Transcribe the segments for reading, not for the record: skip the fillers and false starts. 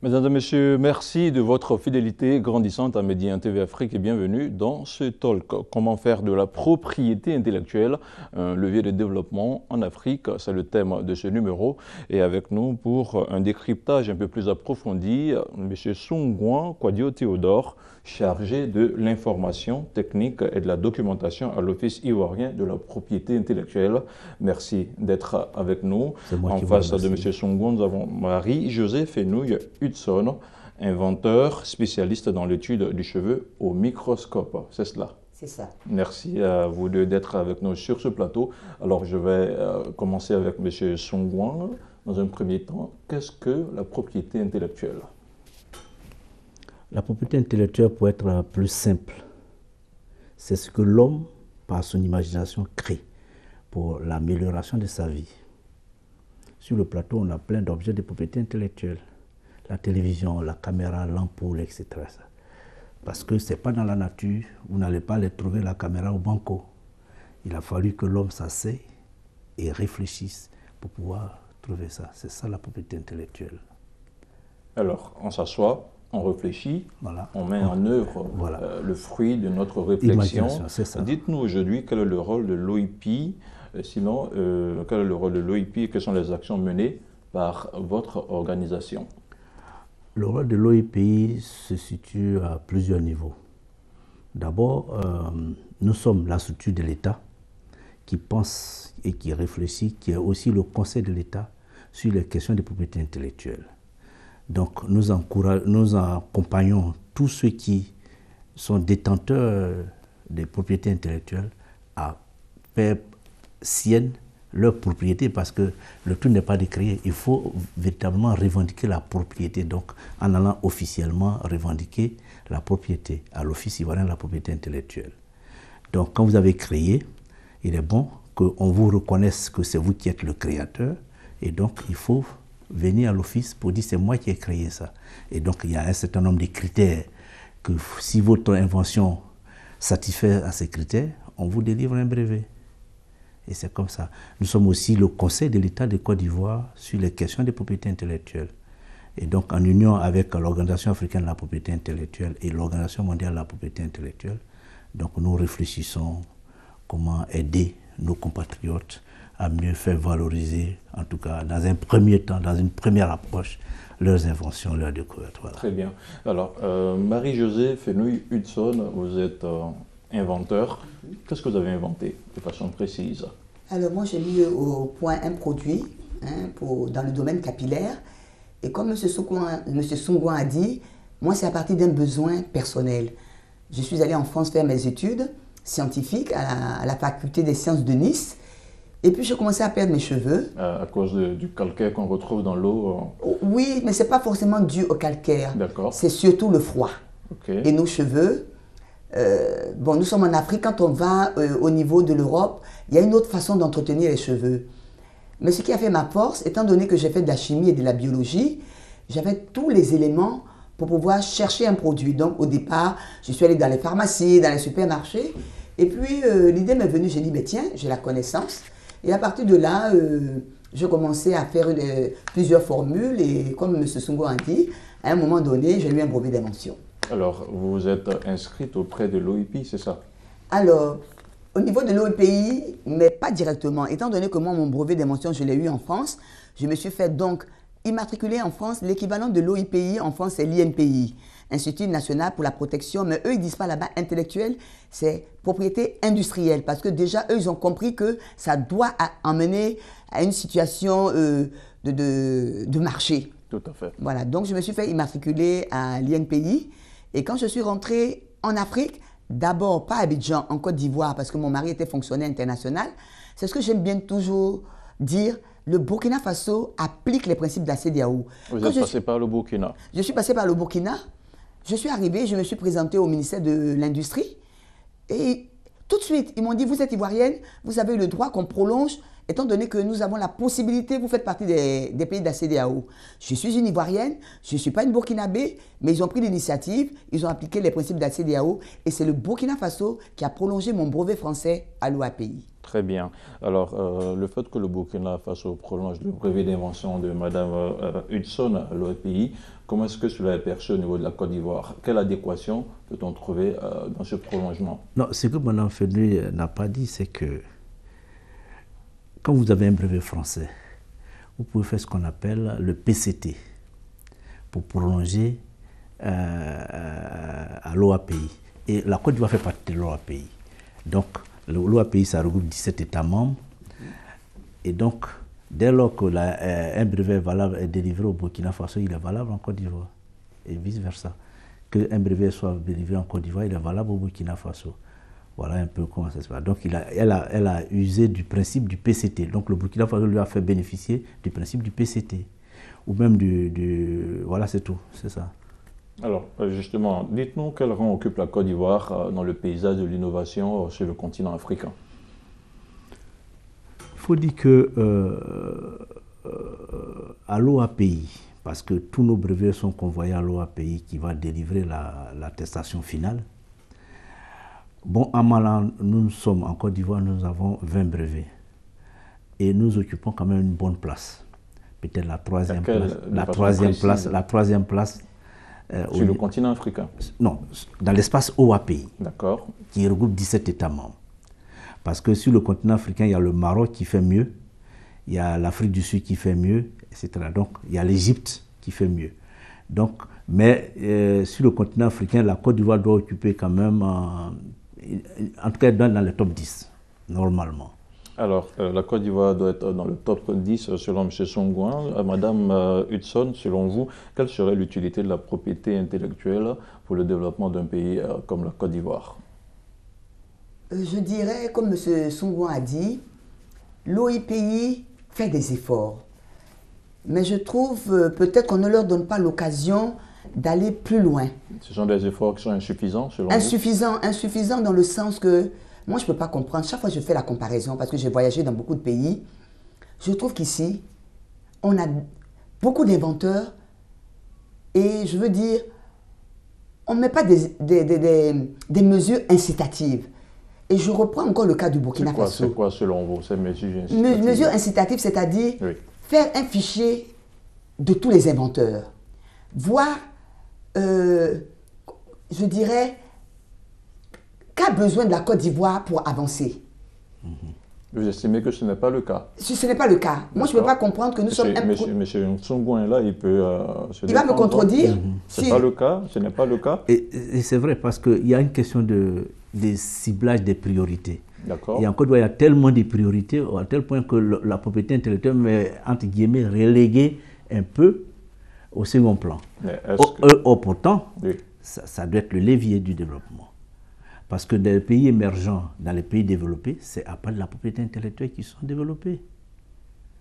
Mesdames et messieurs, merci de votre fidélité grandissante à Medi 1 TV Afrique et bienvenue dans ce talk. Comment faire de la propriété intellectuelle un levier de développement en Afrique? C'est le thème de ce numéro. Et avec nous pour un décryptage un peu plus approfondi, M. Sungwan Kwadio Théodore, chargé de l'information technique et de la documentation à l'Office ivoirien de la propriété intellectuelle. Merci d'être avec nous. En face de M. Sungwan, nous avons Marie-Josée Fenouille Hudson, inventeur, spécialiste dans l'étude du cheveu au microscope. C'est cela? C'est ça. Merci à vous deux d'être avec nous sur ce plateau. Alors, je vais commencer avec M. Sungwan. Dans un premier temps, qu'est-ce que la propriété intellectuelle? La propriété intellectuelle, pour être plus simple, c'est ce que l'homme, par son imagination, crée pour l'amélioration de sa vie. Sur le plateau, on a plein d'objets de propriété intellectuelle. La télévision, la caméra, l'ampoule, etc. Parce que ce n'est pas dans la nature, vous n'allez pas aller trouver la caméra au banco. Il a fallu que l'homme s'asseye et réfléchisse pour pouvoir trouver ça. C'est ça la propriété intellectuelle. Alors, on s'assoit, on réfléchit, voilà. On met en œuvre le fruit de notre réflexion. Dites-nous aujourd'hui quel est le rôle de l'OIP, sinon quel est le rôle de l'OIP et quelles sont les actions menées par votre organisation? Le rôle de l'OIPI se situe à plusieurs niveaux. D'abord, nous sommes la structure de l'État qui pense et qui réfléchit, qui est aussi le conseil de l'État sur les questions de propriété intellectuelle. Donc nous accompagnons tous ceux qui sont détenteurs des propriétés intellectuelles à faire sienne leur propriété, parce que le tout n'est pas de créer, il faut véritablement revendiquer la propriété, donc en allant officiellement revendiquer la propriété à l'Office ivoirien de la propriété intellectuelle. Donc quand vous avez créé, il est bon qu'on vous reconnaisse que c'est vous qui êtes le créateur, et donc il faut venir à l'Office pour dire c'est moi qui ai créé ça. Et donc il y a un certain nombre de critères que si votre invention satisfait à ces critères, on vous délivre un brevet. Et c'est comme ça. Nous sommes aussi le Conseil de l'État de Côte d'Ivoire sur les questions de propriété intellectuelle. Et donc, en union avec l'Organisation africaine de la propriété intellectuelle et l'Organisation mondiale de la propriété intellectuelle, donc nous réfléchissons comment aider nos compatriotes à mieux faire valoriser, en tout cas dans un premier temps, dans une première approche, leurs inventions, leurs découvertes. Voilà. Très bien. Alors, Marie-Josée Fenouille Hudson, vous êtes inventeur. Qu'est-ce que vous avez inventé de façon précise? Alors moi j'ai mis au point un produit dans le domaine capillaire, et comme M. Sungwan a dit, moi c'est à partir d'un besoin personnel. Je suis allée en France faire mes études scientifiques à la faculté des sciences de Nice, et puis j'ai commencé à perdre mes cheveux. À cause du calcaire qu'on retrouve dans l'eau? Oui, mais ce n'est pas forcément dû au calcaire. D'accord. C'est surtout le froid. Okay. Et nos cheveux, bon, nous sommes en Afrique, quand on va au niveau de l'Europe, il y a une autre façon d'entretenir les cheveux. Mais ce qui a fait ma force, étant donné que j'ai fait de la chimie et de la biologie, j'avais tous les éléments pour pouvoir chercher un produit. Donc au départ, je suis allée dans les pharmacies, dans les supermarchés, et puis l'idée m'est venue, j'ai dit, mais tiens, j'ai la connaissance. Et à partir de là, je commençais à faire plusieurs formules, et comme M. Sungwan a dit, à un moment donné, j'ai eu un brevet d'invention. Alors, vous vous êtes inscrite auprès de l'OIP, c'est ça? Alors, au niveau de l'OIPI, mais pas directement. Étant donné que moi, mon brevet d'invention, je l'ai eu en France, je me suis fait donc immatriculer en France. L'équivalent de l'OIPI en France, c'est l'INPI, Institut National pour la Protection. Mais eux, ils ne disent pas là-bas intellectuel, c'est propriété industrielle. Parce que déjà, eux, ils ont compris que ça doit emmener à une situation de marché. Tout à fait. Voilà, donc je me suis fait immatriculer à l'INPI. Et quand je suis rentrée en Afrique, d'abord pas à Abidjan, en Côte d'Ivoire, parce que mon mari était fonctionnaire international, c'est ce que j'aime bien toujours dire, le Burkina Faso applique les principes de la CEDEAO. Vous êtes passé par le Burkina? Je suis passé par le Burkina, je suis arrivée, je me suis présentée au ministère de l'Industrie, et tout de suite, ils m'ont dit, vous êtes ivoirienne, vous avez le droit qu'on prolonge étant donné que nous avons la possibilité, vous faites partie des pays de la CEDEAO. Je suis une Ivoirienne, je ne suis pas une Burkinabé, mais ils ont pris l'initiative, ils ont appliqué les principes de la CEDEAO et c'est le Burkina Faso qui a prolongé mon brevet français à l'OAPI. Très bien. Alors, le fait que le Burkina Faso prolonge le brevet d'invention de Mme Hudson à l'OAPI, comment est-ce que cela est perçu au niveau de la Côte d'Ivoire? Quelle adéquation peut-on trouver dans ce prolongement? Non, ce que Mme Fenouy n'a pas dit, c'est que quand vous avez un brevet français, vous pouvez faire ce qu'on appelle le PCT pour prolonger à l'OAPI. Et la Côte d'Ivoire fait partie de l'OAPI. Donc, l'OAPI, ça regroupe 17 États membres. Et donc, dès lors que un brevet valable est délivré au Burkina Faso, il est valable en Côte d'Ivoire. Et vice-versa. Qu'un brevet soit délivré en Côte d'Ivoire, il est valable au Burkina Faso. Voilà un peu comment ça se passe. Donc, elle a usé du principe du PCT. Donc, le Burkina Faso lui a fait bénéficier du principe du PCT. Ou même voilà, c'est tout. C'est ça. Alors, justement, dites-nous quel rang occupe la Côte d'Ivoire dans le paysage de l'innovation sur le continent africain? Il faut dire que à l'OAPI, parce que tous nos brevets sont convoyés à l'OAPI qui va délivrer l'attestation finale. Bon, à Malan, nous sommes en Côte d'Ivoire, nous avons 20 brevets. Et nous occupons quand même une bonne place. Peut-être la troisième place. La troisième place. Sur le continent africain? Non, dans l'espace OAPI. D'accord. Qui regroupe 17 États membres. Parce que sur le continent africain, il y a le Maroc qui fait mieux, il y a l'Afrique du Sud qui fait mieux, etc. Donc, il y a l'Égypte qui fait mieux. Donc, mais sur le continent africain, la Côte d'Ivoire doit occuper quand même, en tout cas dans le top 10, normalement. Alors, la Côte d'Ivoire doit être dans le top 10 selon M. Songouin. Madame Hudson, selon vous, quelle serait l'utilité de la propriété intellectuelle pour le développement d'un pays comme la Côte d'Ivoire? Je dirais, comme M. Songouin a dit, l'OIPI fait des efforts. Mais je trouve peut-être qu'on ne leur donne pas l'occasion d'aller plus loin. Ce sont des efforts qui sont insuffisants selon vous? Insuffisants dans le sens que moi, je ne peux pas comprendre. Chaque fois que je fais la comparaison, parce que j'ai voyagé dans beaucoup de pays, je trouve qu'ici, on a beaucoup d'inventeurs et je veux dire, on ne met pas des mesures incitatives. Et je reprends encore le cas du Burkina Faso. C'est quoi selon vous ces mesures incitatives? Mesures incitatives, c'est-à-dire faire un fichier de tous les inventeurs. Voir, je dirais, qu'a besoin de la Côte d'Ivoire pour avancer. Vous estimez que ce n'est pas le cas? Ce n'est pas le cas. Moi, je ne peux pas comprendre que nous sommes... Monsieur Songouin, là, il peut se Il va me contredire. Ce n'est pas le cas, ce n'est pas le cas. Et c'est vrai, parce qu'il y a une question de ciblage des priorités. D'accord. Et en Côte d'Ivoire, il y a tellement de priorités, à tel point que la propriété intellectuelle est, entre guillemets, reléguée un peu au second plan. Pourtant, oui, ça doit être le levier du développement. Parce que dans les pays émergents, dans les pays développés, c'est à part de la propriété intellectuelle qu'ils sont développés.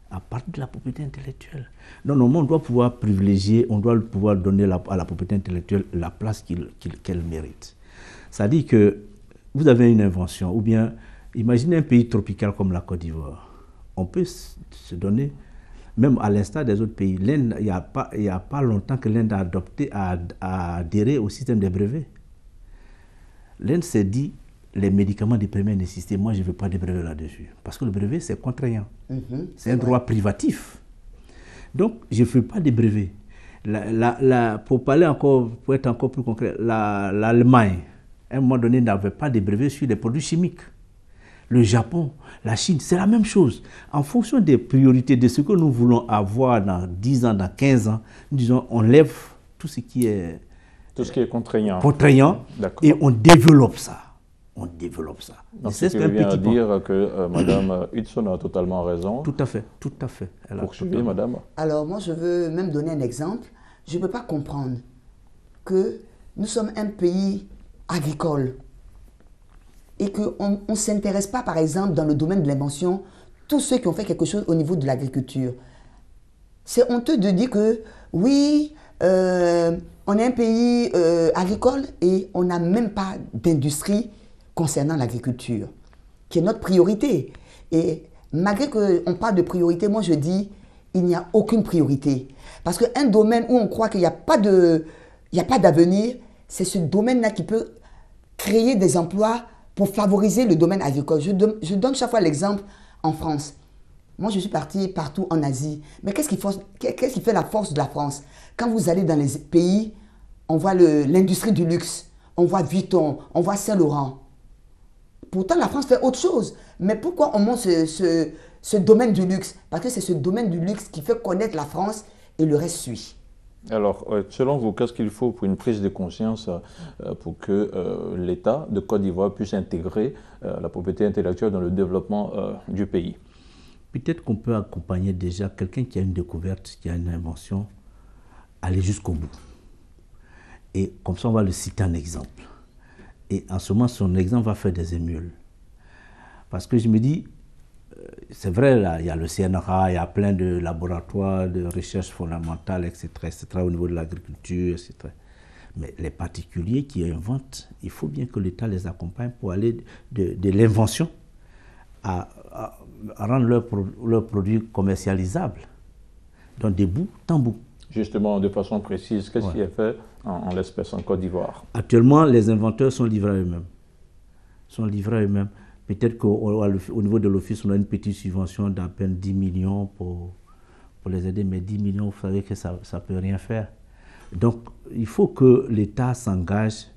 À part de la propriété intellectuelle. Non, non, on doit pouvoir privilégier, on doit pouvoir donner à la propriété intellectuelle la place qu'elle mérite. Ça dit que vous avez une invention, ou bien, imaginez un pays tropical comme la Côte d'Ivoire. On peut se donner, même à l'instar des autres pays. L'Inde, il n'y a pas longtemps que l'Inde a adhéré au système des brevets. L'Inde s'est dit, les médicaments de première nécessité, moi je ne veux pas de brevet là-dessus. Parce que le brevet, c'est contraignant. C'est un droit privatif. Donc, je ne fais pas de brevet. Pour parler encore, pour être encore plus concret, l'Allemagne, à un moment donné, n'avait pas de brevet sur les produits chimiques. Le Japon, la Chine, c'est la même chose. En fonction des priorités, de ce que nous voulons avoir dans 10 ans, dans 15 ans, nous disons, on lève tout ce qui est... Tout ce qui est contraignant. Contraignant, et on développe ça. On développe ça. Donc, c'est ce qui vient à dire que Mme Hudson a totalement raison. Tout à fait, tout à fait. Poursuivez, madame. Alors, moi, je veux même donner un exemple. Je ne peux pas comprendre que nous sommes un pays agricole et qu'on ne s'intéresse pas, par exemple, dans le domaine de l'invention, tous ceux qui ont fait quelque chose au niveau de l'agriculture. C'est honteux de dire que, oui, on est un pays agricole et on n'a même pas d'industrie concernant l'agriculture, qui est notre priorité. Et malgré qu'on parle de priorité, moi je dis, il n'y a aucune priorité. Parce qu'un domaine où on croit qu'il n'y a pas d'avenir, c'est ce domaine-là qui peut créer des emplois pour favoriser le domaine agricole. Je donne chaque fois l'exemple en France. Moi, je suis partie partout en Asie. Mais qu'est-ce qui fait la force de la France? Quand vous allez dans les pays, on voit l'industrie du luxe, on voit Vuitton, on voit Saint-Laurent. Pourtant, la France fait autre chose. Mais pourquoi on monte ce domaine du luxe? Parce que c'est ce domaine du luxe qui fait connaître la France et le reste suit. Alors, selon vous, qu'est-ce qu'il faut pour une prise de conscience pour que l'État de Côte d'Ivoire puisse intégrer la propriété intellectuelle dans le développement du pays? Peut-être qu'on peut accompagner déjà quelqu'un qui a une découverte, qui a une invention, aller jusqu'au bout. Et comme ça, on va le citer en exemple. Et en ce moment, son exemple va faire des émules. Parce que je me dis, c'est vrai, là, il y a le CNRA, il y a plein de laboratoires de recherche fondamentale, etc., au niveau de l'agriculture, etc. Mais les particuliers qui inventent, il faut bien que l'État les accompagne pour aller de l'invention à rendre leurs produits commercialisables. Donc, de bout en bout. Justement, de façon précise, qu'est-ce qui est fait en l'espèce en Côte d'Ivoire? Actuellement, les inventeurs sont livrés à eux-mêmes. Peut-être qu'au niveau de l'office, on a une petite subvention d'à peine 10 millions pour les aider, mais 10 millions, vous savez que ça ne peut rien faire. Donc, il faut que l'État s'engage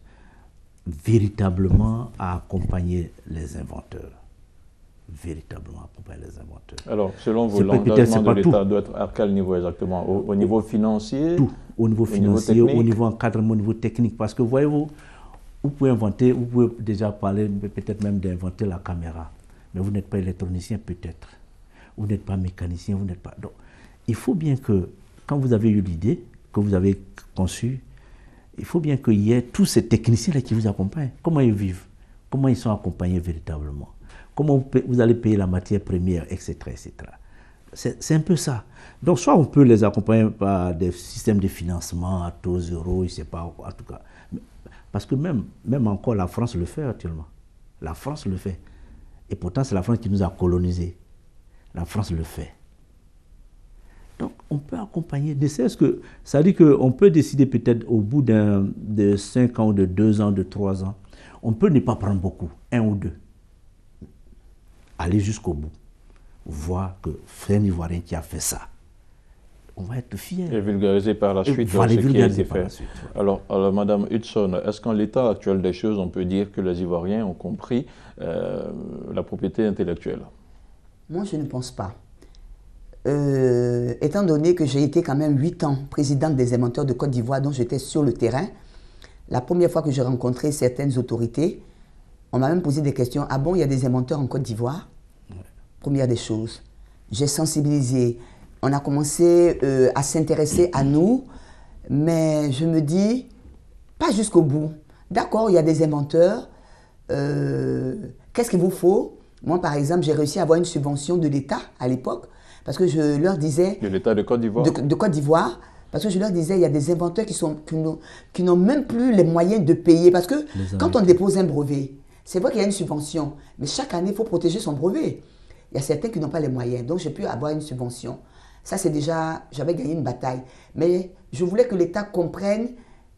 véritablement à accompagner les inventeurs. Alors, selon vous, l'engagement de l'État doit être à quel niveau exactement? Au niveau financier? Tout, au niveau financier, au niveau encadrement, au niveau technique. Parce que, voyez-vous, vous pouvez inventer, vous pouvez déjà parler, peut-être même d'inventer la caméra. Mais vous n'êtes pas électronicien, peut-être. Vous n'êtes pas mécanicien, vous n'êtes pas... Donc, il faut bien que, quand vous avez eu l'idée, que vous avez conçue, il faut bien qu'il y ait tous ces techniciens-là qui vous accompagnent. Comment ils vivent? Comment ils sont accompagnés véritablement? Comment vous allez payer la matière première, etc., etc. C'est un peu ça. Donc, soit on peut les accompagner par des systèmes de financement à taux zéro, je ne sais pas, en tout cas. Parce que même encore, la France le fait actuellement. La France le fait. Et pourtant, c'est la France qui nous a colonisés. La France le fait. Donc, on peut accompagner. Ça dit qu'on peut décider peut-être au bout de 5 ans, de 2 ans, de 3 ans. On peut ne pas prendre beaucoup, 1 ou 2. Aller jusqu'au bout. Voir que c'est un Ivoirien qui a fait ça. On va être fiers. Et vulgariser par la suite ce qui a été fait. Alors, Madame Hudson, est-ce qu'en l'état actuel des choses, on peut dire que les Ivoiriens ont compris la propriété intellectuelle? Moi, je ne pense pas. Étant donné que j'ai été quand même 8 ans présidente des inventeurs de Côte d'Ivoire, dont j'étais sur le terrain, la première fois que j'ai rencontré certaines autorités, on m'a même posé des questions. Ah bon, il y a des inventeurs en Côte d'Ivoire? Première des choses. J'ai sensibilisé. On a commencé à s'intéresser à nous, mais je me dis, pas jusqu'au bout. D'accord, il y a des inventeurs. Qu'est-ce qu'il vous faut? Moi, par exemple, j'ai réussi à avoir une subvention de l'État à l'époque, parce que je leur disais... De l'État de Côte d'Ivoire? De Côte d'Ivoire. Parce que je leur disais, il y a des inventeurs qui n'ont même plus les moyens de payer. Parce que quand on dépose un brevet, c'est vrai qu'il y a une subvention, mais chaque année, il faut protéger son brevet. Il y a certains qui n'ont pas les moyens, donc j'ai pu avoir une subvention. Ça, c'est déjà, j'avais gagné une bataille. Mais je voulais que l'État comprenne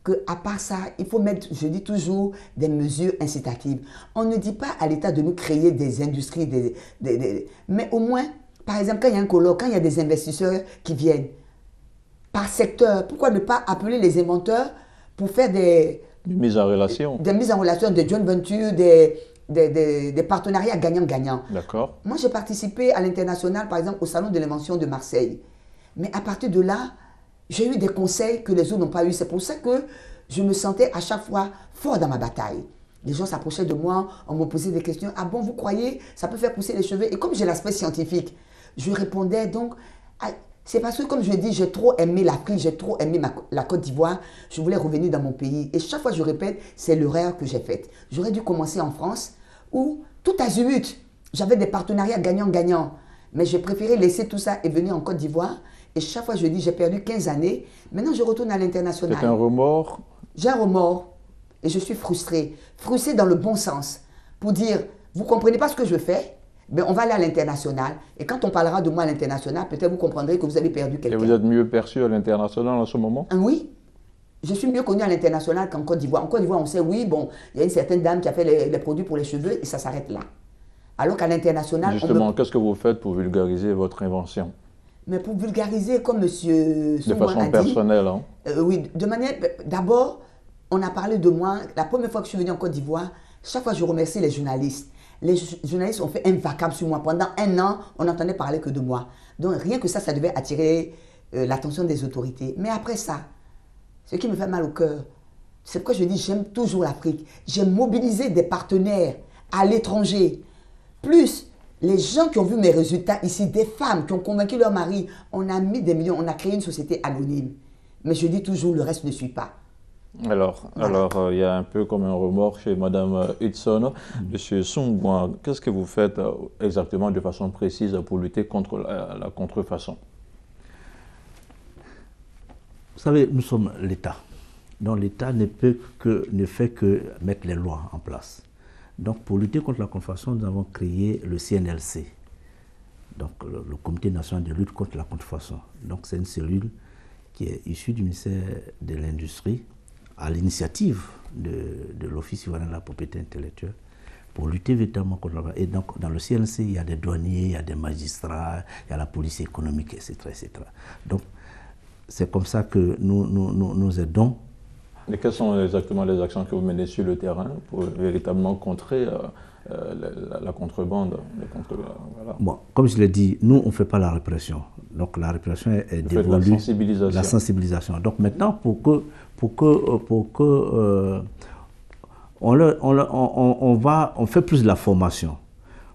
qu'à part ça, il faut mettre, je dis toujours, des mesures incitatives. On ne dit pas à l'État de nous créer des industries, mais au moins, par exemple, quand il y a un colloque, quand il y a des investisseurs qui viennent, par secteur, pourquoi ne pas appeler les inventeurs pour faire des mises en relation, des joint ventures, des partenariats gagnant-gagnant. D'accord. Moi, j'ai participé à l'international, par exemple, au Salon de l'invention de Marseille. Mais à partir de là, j'ai eu des conseils que les autres n'ont pas eu. C'est pour ça que je me sentais à chaque fois fort dans ma bataille. Les gens s'approchaient de moi, on me posait des questions. Ah bon, vous croyez, ça peut faire pousser les cheveux? Et comme j'ai l'aspect scientifique, je répondais donc... C'est parce que, comme je dis, j'ai trop aimé l'Afrique, j'ai trop aimé la Côte d'Ivoire. Je voulais revenir dans mon pays. Et chaque fois, je répète, c'est l'erreur que j'ai faite. J'aurais dû commencer en France, où tout azimut, j'avais des partenariats gagnant-gagnant. Mais j'ai préféré laisser tout ça et venir en Côte d'Ivoire. Et chaque fois, je dis, j'ai perdu 15 années. Maintenant, je retourne à l'international. C'est un remords? J'ai un remords. Et je suis frustrée. Frustrée dans le bon sens. Pour dire, vous ne comprenez pas ce que je fais, Ben, on va aller à l'international. Et quand on parlera de moi à l'international, peut-être vous comprendrez que vous avez perdu quelqu'un. Et vous êtes mieux perçu à l'international en ce moment? Oui. Je suis mieux connue à l'international qu'en Côte d'Ivoire. En Côte d'Ivoire, on sait, oui, bon, il y a une certaine dame qui a fait les produits pour les cheveux et ça s'arrête là. Alors qu'à l'international... Justement, qu'est-ce que vous faites pour vulgariser votre invention? Mais pour vulgariser, comme M. Soumouin de façon personnelle, hein? Oui, de manière... D'abord, on a parlé de moi. La première fois que je suis venue en Côte d'Ivoire, chaque fois je remercie les journalistes. Les journalistes ont fait un vacarme sur moi. Pendant un an, on n'entendait parler que de moi. Donc rien que ça devait attirer l'attention des autorités. Mais après ça, ce qui me fait mal au cœur, c'est pourquoi je dis j'aime toujours l'Afrique. J'ai mobilisé des partenaires à l'étranger. Plus les gens qui ont vu mes résultats ici, des femmes qui ont convaincu leur mari, on a mis des millions, on a créé une société anonyme. Mais je dis toujours, le reste ne suit pas. Alors, il y a un peu comme un remords chez Mme Hudson. Monsieur Soumouin, qu'est-ce que vous faites exactement de façon précise pour lutter contre la contrefaçon? Vous savez, nous sommes l'État. Donc l'État ne fait que mettre les lois en place. Donc pour lutter contre la contrefaçon, nous avons créé le CNLC, donc le Comité national de lutte contre la contrefaçon. Donc c'est une cellule qui est issue du ministère de l'Industrie, à l'initiative de l'Office ivoirien de la propriété intellectuelle, pour lutter véritablement contre la... Et donc dans le CNLC, il y a des douaniers, il y a des magistrats, il y a la police économique, etc. etc. Donc c'est comme ça que nous aidons. Et quelles sont exactement les actions que vous menez sur le terrain pour véritablement contrer la contrebande? Voilà. Bon, comme je l'ai dit, nous, on ne fait pas la répression. Donc la répression est dévolue. La sensibilisation. Donc maintenant, pour que on fait plus de la formation.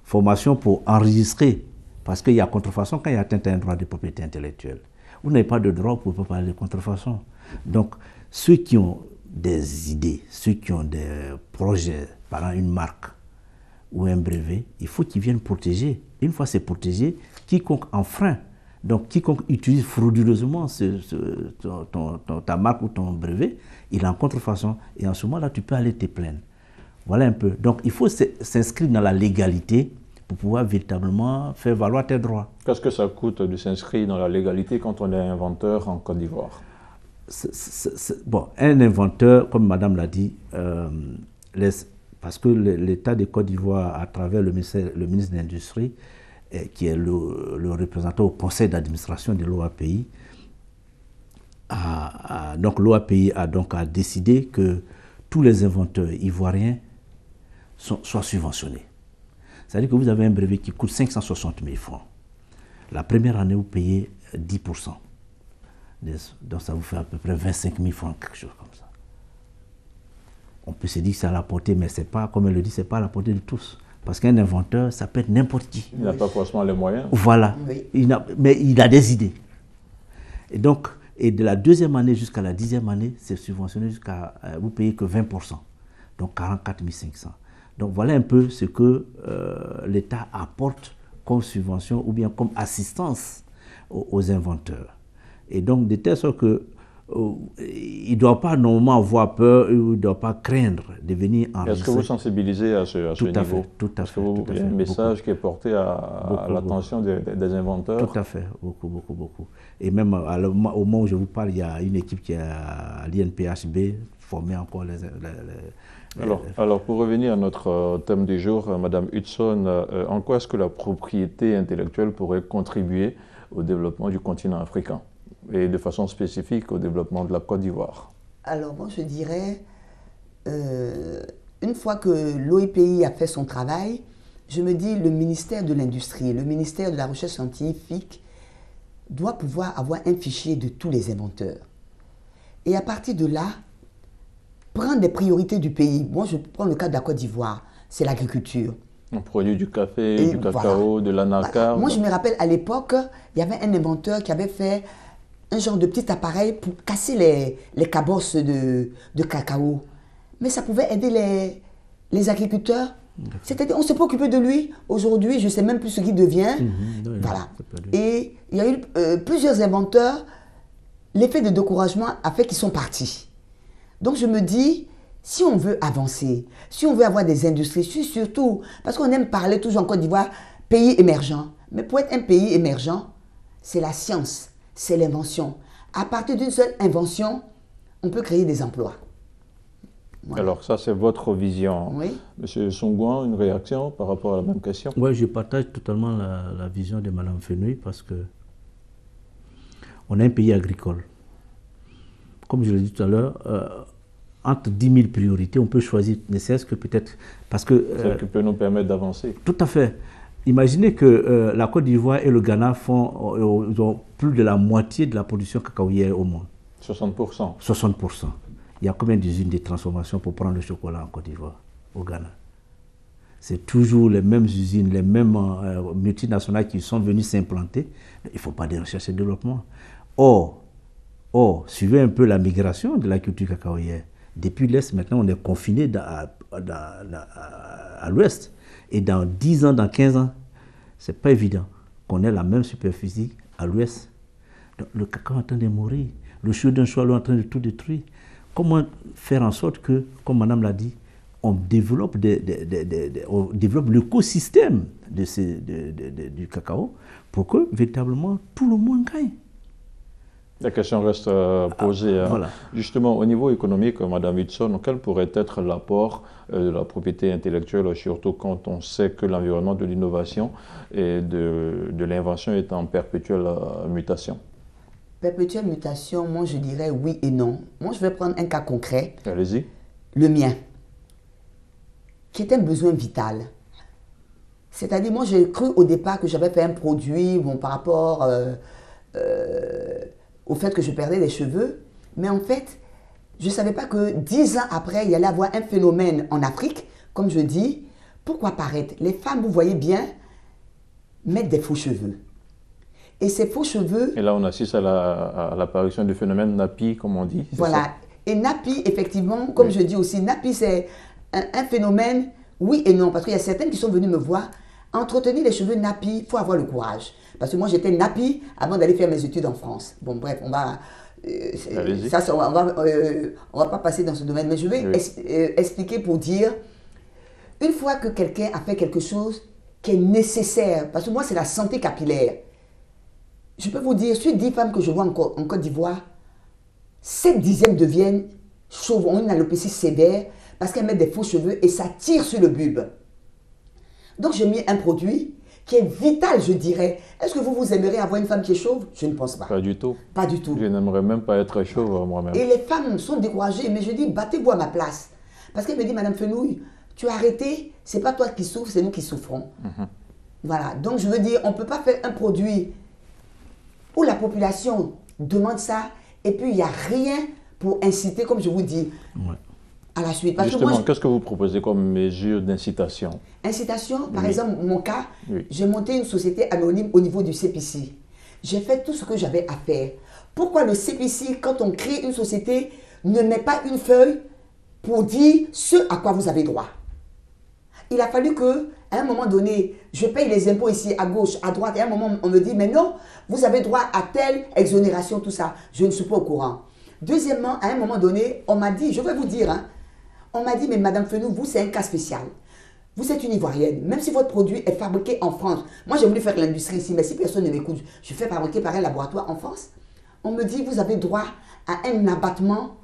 Formation pour enregistrer. Parce qu'il y a contrefaçon quand il y a atteinte à un droit de propriété intellectuelle. Vous n'avez pas de droit pour ne pas parler de contrefaçon. Donc, ceux qui ont des idées, ceux qui ont des projets, par exemple une marque ou un brevet, il faut qu'ils viennent protéger. Une fois c'est protégé, quiconque enfreint, donc quiconque utilise frauduleusement ta marque ou ton brevet, il est en contrefaçon. Et en ce moment-là, tu peux aller te plaindre. Voilà un peu. Donc, il faut s'inscrire dans la légalité pour pouvoir véritablement faire valoir tes droits. Qu'est-ce que ça coûte de s'inscrire dans la légalité quand on est inventeur en Côte d'Ivoire? Bon, un inventeur, comme Madame l'a dit, parce que l'État de Côte d'Ivoire, à travers le ministre de l'Industrie, qui est le représentant au conseil d'administration de l'OAPI, donc l'OAPI a donc décidé que tous les inventeurs ivoiriens soient subventionnés. C'est-à-dire que vous avez un brevet qui coûte 560 000 francs. La première année, vous payez 10%. Donc ça vous fait à peu près 25 000 francs, quelque chose comme ça. On peut se dire que c'est à la portée, mais c'est pas, comme elle le dit, c'est pas à la portée de tous. Parce qu'un inventeur, ça peut être n'importe qui. Il n'a pas forcément les moyens. Voilà. Oui. Mais il a des idées. Et donc, de la deuxième année jusqu'à la 10e année, c'est subventionné jusqu'à, vous payez que 20%. Donc 44 500. Donc voilà un peu ce que l'État apporte comme subvention ou bien comme assistance aux inventeurs. Et donc de telle sorte que il ne doit pas normalement avoir peur, il ne doit pas craindre de venir enregistrer. Est-ce que vous sensibilisez à ce niveau? Tout à fait. Il y a un message qui est porté à l'attention des inventeurs? Tout à fait, beaucoup. Et même au moment où je vous parle, il y a une équipe qui est à l'INPHB, formée encore les alors, pour revenir à notre thème du jour, Madame Hudson, en quoi est-ce que la propriété intellectuelle pourrait contribuer au développement du continent africain et de façon spécifique au développement de la Côte d'Ivoire? Alors, moi, je dirais, une fois que l'OIPI a fait son travail, je me dis le ministère de l'Industrie, le ministère de la Recherche scientifique doit pouvoir avoir un fichier de tous les inventeurs. Et à partir de là, prendre des priorités du pays. Moi, je prends le cas de la Côte d'Ivoire, c'est l'agriculture. On produit du café, du cacao, de l'anacarde. Moi, je me rappelle, à l'époque, il y avait un inventeur qui avait fait un genre de petit appareil pour casser les cabosses de cacao. Mais ça pouvait aider les agriculteurs. C'est-à-dire, on s'est pas occupé de lui. Aujourd'hui, je ne sais même plus ce qu'il devient. Voilà. Et il y a eu plusieurs inventeurs. L'effet de découragement a fait qu'ils sont partis. Donc, je me dis, si on veut avancer, si on veut avoir des industries, surtout, parce qu'on aime parler toujours en Côte d'Ivoire, pays émergent. Mais pour être un pays émergent, c'est la science, c'est l'invention. À partir d'une seule invention, on peut créer des emplois. Voilà. Alors ça, c'est votre vision. Oui. Monsieur Songouan, une réaction par rapport à la même question? Oui, je partage totalement la vision de Mme Fenouil parce que on est un pays agricole. Comme je l'ai dit tout à l'heure, entre 10 000 priorités, on peut choisir, ne serait-ce que peut-être parce que... Celle qui peut nous permettre d'avancer. Tout à fait. Imaginez que la Côte d'Ivoire et le Ghana ont plus de la moitié de la production cacaoyère au monde. 60%. 60%. Il y a combien d'usines de transformation pour prendre le chocolat en Côte d'Ivoire, au Ghana? C'est toujours les mêmes usines, les mêmes multinationales qui sont venues s'implanter. Il ne faut pas de recherche et développement. Or, suivez un peu la migration de la culture cacaoyère. Depuis l'Est, maintenant, on est confiné à l'Ouest. Et dans 10 ans, dans 15 ans, ce n'est pas évident qu'on ait la même superficie à l'Ouest. Le cacao est en train de mourir. Le chou d'un choix est en train de tout détruire. Comment faire en sorte que, comme Madame l'a dit, on développe, on développe l'écosystème du cacao pour que, véritablement, tout le monde gagne. La question reste posée. Voilà. Justement, au niveau économique, Madame Hudson, quel pourrait être l'apport de la propriété intellectuelle, surtout quand on sait que l'environnement de l'innovation et de l'invention est en perpétuelle mutation? Perpétuelle mutation, moi je dirais oui et non. Moi je vais prendre un cas concret. Allez-y. Le mien, qui est un besoin vital. C'est-à-dire, moi j'ai cru au départ que j'avais fait un produit par rapport au fait que je perdais des cheveux. Mais en fait, je ne savais pas que 10 ans après, il y allait avoir un phénomène en Afrique, comme je dis. Pourquoi paraître? Les femmes, vous voyez bien, mettent des faux cheveux. Et ces faux cheveux... Et là, on assiste à l'apparition du phénomène nappy, comme on dit. Voilà. Ça? Et nappy, effectivement, comme je dis aussi, nappy, c'est un phénomène, oui et non. Parce qu'il y a certaines qui sont venues me voir. Entretenir les cheveux nappy, il faut avoir le courage. Parce que moi, j'étais nappy avant d'aller faire mes études en France. Bon, bref, on va... on va pas passer dans ce domaine. Mais je vais expliquer pour dire, une fois que quelqu'un a fait quelque chose qui est nécessaire, parce que moi, c'est la santé capillaire. Je peux vous dire, sur 10 femmes que je vois en Côte d'Ivoire, 7 dixièmes deviennent chauves, ont une alopécie sévère parce qu'elles mettent des faux cheveux et ça tire sur le bulbe. Donc j'ai mis un produit qui est vital, je dirais. Est-ce que vous aimeriez avoir une femme qui est chauve? Je ne pense pas. Pas du tout. Pas du tout. Je n'aimerais même pas être chauve moi-même. Et les femmes sont découragées, mais je dis, battez-vous à ma place. Parce qu'elle me dit, Madame Fenouil, tu as arrêté, c'est pas toi qui souffres, c'est nous qui souffrons. Voilà, donc je veux dire, on ne peut pas faire un produit où la population demande ça, et puis il n'y a rien pour inciter, comme je vous dis, à la suite. Parce justement, qu'est-ce que vous proposez comme mesure d'incitation? Incitation, par exemple, mon cas, j'ai monté une société anonyme au niveau du CPC. J'ai fait tout ce que j'avais à faire. Pourquoi le CPC, quand on crée une société, ne met pas une feuille pour dire ce à quoi vous avez droit? Il a fallu que, à un moment donné, je paye les impôts ici à gauche, à droite, et à un moment, on me dit, mais non, vous avez droit à telle exonération, tout ça. Je ne suis pas au courant. Deuxièmement, à un moment donné, on m'a dit, je vais vous dire, hein, on m'a dit, mais Madame Fenouil, vous, c'est un cas spécial. Vous êtes une Ivoirienne, même si votre produit est fabriqué en France. Moi, j'ai voulu faire l'industrie ici, mais si personne ne m'écoute, je fais fabriquer par un laboratoire en France. On me dit, vous avez droit à un abattement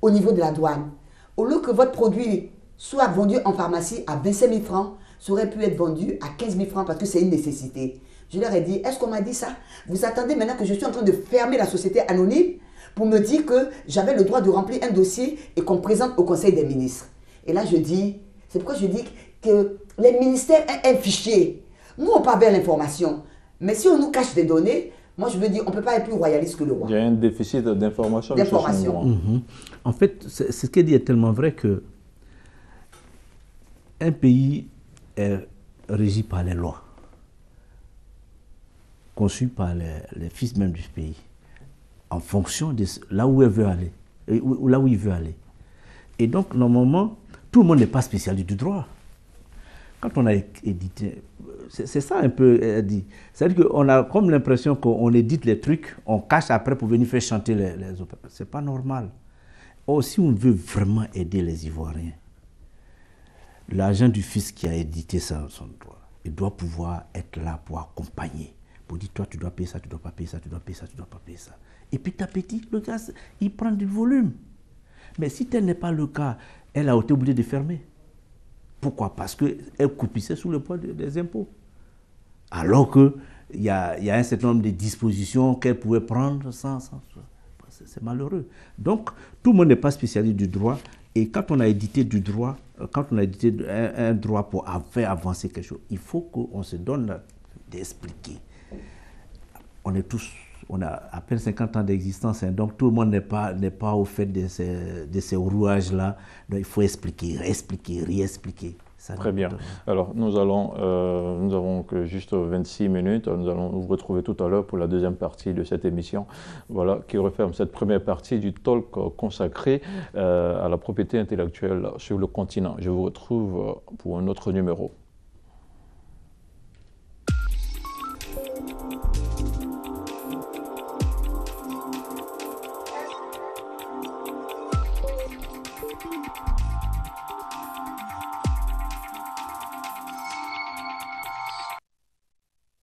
au niveau de la douane. Au lieu que votre produit soit vendu en pharmacie à 25 000 francs, ça aurait pu être vendu à 15 000 francs parce que c'est une nécessité. Je leur ai dit, est-ce qu'on m'a dit ça? Vous attendez maintenant que je suis en train de fermer la société anonyme pour me dire que j'avais le droit de remplir un dossier et qu'on présente au Conseil des ministres. Et là, je dis, c'est pourquoi je dis que les ministères ont un fichier. Nous, on part vers l'information. Mais si on nous cache des données, moi, je veux dire, on ne peut pas être plus royaliste que le roi. Il y a un déficit d'information. En fait, ce qu'elle dit est tellement vrai que un pays est régi par les lois, conçues par les fils même du pays, en fonction de là où elle veut aller, là où il veut aller. Et donc, normalement, tout le monde n'est pas spécialiste du droit. Quand on a édité, c'est ça un peu, elle dit. C'est-à-dire qu'on a comme l'impression qu'on édite les trucs, on cache après pour venir faire chanter les opéras. C'est pas normal. Or, si on veut vraiment aider les Ivoiriens, l'agent du fisc qui a édité son droit, il doit pouvoir être là pour accompagner. Pour dire, toi, tu dois payer ça, tu dois pas payer ça, tu dois payer ça, tu dois pas payer ça. Et petit à petit, le gars, il prend du volume. Mais si tel n'est pas le cas, elle a été obligée de fermer. Pourquoi? Parce qu'elle coupissait sous le poids des impôts. Alors qu'il y a un certain nombre de dispositions qu'elle pouvait prendre sans. C'est malheureux. Donc, tout le monde n'est pas spécialiste du droit. Et quand on a édité du droit, quand on a édité un droit pour faire avancer quelque chose, il faut qu'on se donne d'expliquer. On a à peine 50 ans d'existence, hein, donc tout le monde n'est pas au fait de ces rouages-là. Donc il faut expliquer, réexpliquer, réexpliquer. Ça Très bien. Alors, nous avons que juste 26 minutes. Nous allons nous retrouver tout à l'heure pour la deuxième partie de cette émission, voilà, qui referme cette première partie du talk consacré à la propriété intellectuelle sur le continent. Je vous retrouve pour un autre numéro.